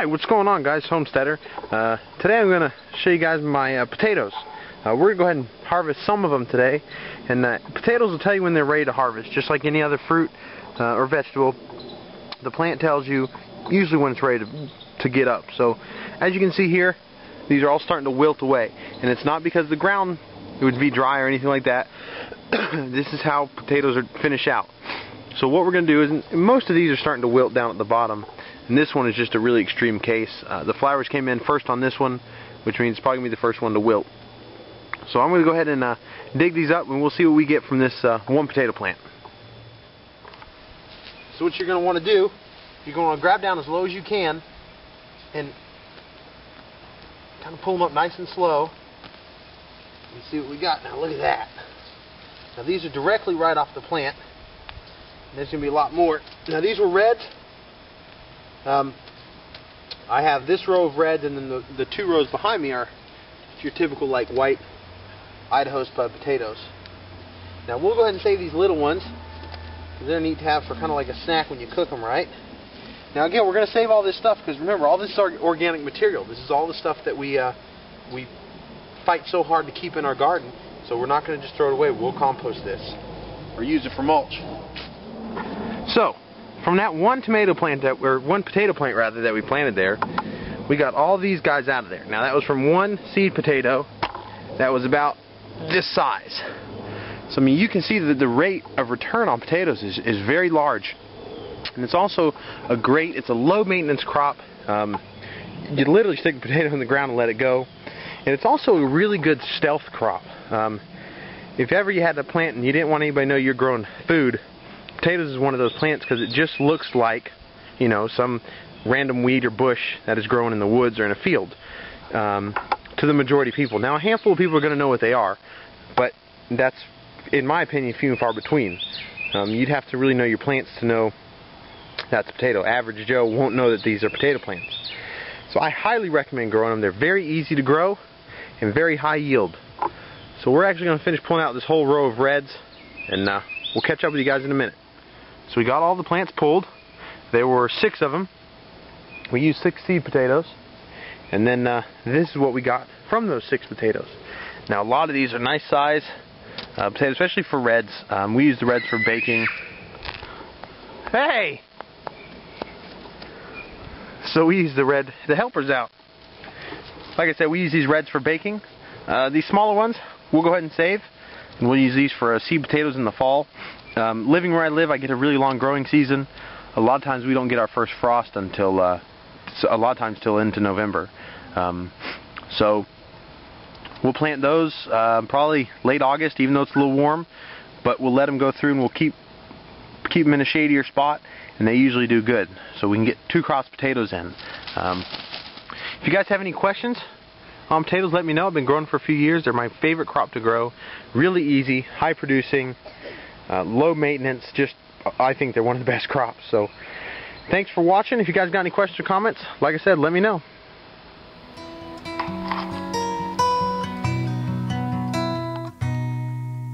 Hi, what's going on, guys? Homesteader. Today I'm going to show you guys my potatoes. We're going to go ahead and harvest some of them today. And potatoes will tell you when they're ready to harvest. Just like any other fruit or vegetable, the plant tells you usually when it's ready to get up. So as you can see here, these are all starting to wilt away. And it's not because the ground would be dry or anything like that. This is how potatoes finish out. So what we're going to do is, most of these are starting to wilt down at the bottom. And this one is just a really extreme case. The flowers came in first on this one, which means it's probably going to be the first one to wilt. So I'm going to go ahead and dig these up, and we'll see what we get from this one potato plant. So what you're going to want to do, you're going to grab down as low as you can and kind of pull them up nice and slow. And see what we got. Now look at that. Now these are directly right off the plant. And there's going to be a lot more. Now these were reds. I have this row of reds, and then the two rows behind me are your typical like white Idaho spud potatoes. Now we'll go ahead and save these little ones because they're neat to have for kind of like a snack when you cook them, right? Now again, we're going to save all this stuff because remember, all this is organic material. This is all the stuff that we fight so hard to keep in our garden. So we're not going to just throw it away. We'll compost this or use it for mulch. So from that one potato plant that we planted there, we got all these guys out of there. Now that was from one seed potato that was about this size. So I mean, you can see that the rate of return on potatoes is very large, and it's also it's a low maintenance crop. You literally stick a potato in the ground and let it go, and it's also a really good stealth crop. If ever you had a plant and you didn't want anybody to know you're growing food, potatoes is one of those plants because it just looks like, you know, some random weed or bush that is growing in the woods or in a field to the majority of people. Now a handful of people are going to know what they are, but that's, in my opinion, few and far between. You'd have to really know your plants to know that's a potato. Average Joe won't know that these are potato plants. So I highly recommend growing them. They're very easy to grow and very high yield. So we're actually going to finish pulling out this whole row of reds, and we'll catch up with you guys in a minute. So we got all the plants pulled. There were 6 of them. We used 6 seed potatoes. And then this is what we got from those 6 potatoes. Now a lot of these are nice size potatoes, especially for reds. We use the reds for baking. Hey! So we use the helper's out. Like I said, we use these reds for baking. These smaller ones, we'll go ahead and save. And we'll use these for seed potatoes in the fall. Living where I live, I get a really long growing season. A lot of times we don't get our first frost until, a lot of times till into November. So we'll plant those probably late August, even though it's a little warm. But we'll let them go through, and we'll keep them in a shadier spot, and they usually do good. So we can get 2 crops potatoes in. If you guys have any questions on potatoes, let me know. I've been growing for a few years. They're my favorite crop to grow. Really easy, high producing, low maintenance. Just, I think they're one of the best crops. So thanks for watching. If you guys got any questions or comments, like I said, let me know.